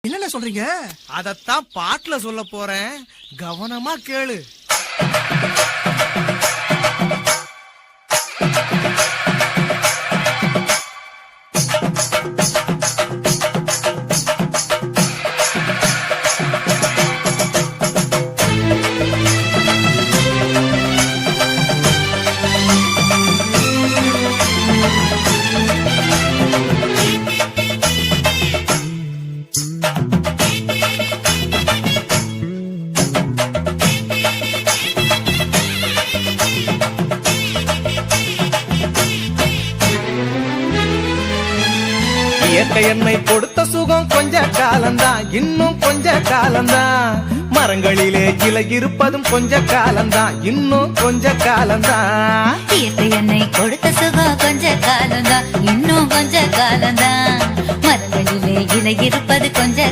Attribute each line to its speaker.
Speaker 1: என்னென்ன சொல்றீங்க?
Speaker 2: அதத்தான் பாட்டுல சொல்ல போறேன், கவனமா கேளு. இயற்கை என்னை கொடுத்த சுகம் கொஞ்ச காலம்தான், இன்னும் கொஞ்ச காலம்தான். மரங்களிலே இலை இருப்பதும் கொஞ்ச காலம்தான், இன்னும் கொஞ்ச காலம்தான்.
Speaker 3: இயற்கை என்னை கொடுத்த சுகம் கொஞ்ச காலம்தான், இன்னும் கொஞ்ச காலம்தான். மரங்களிலே இலை இருப்பது கொஞ்ச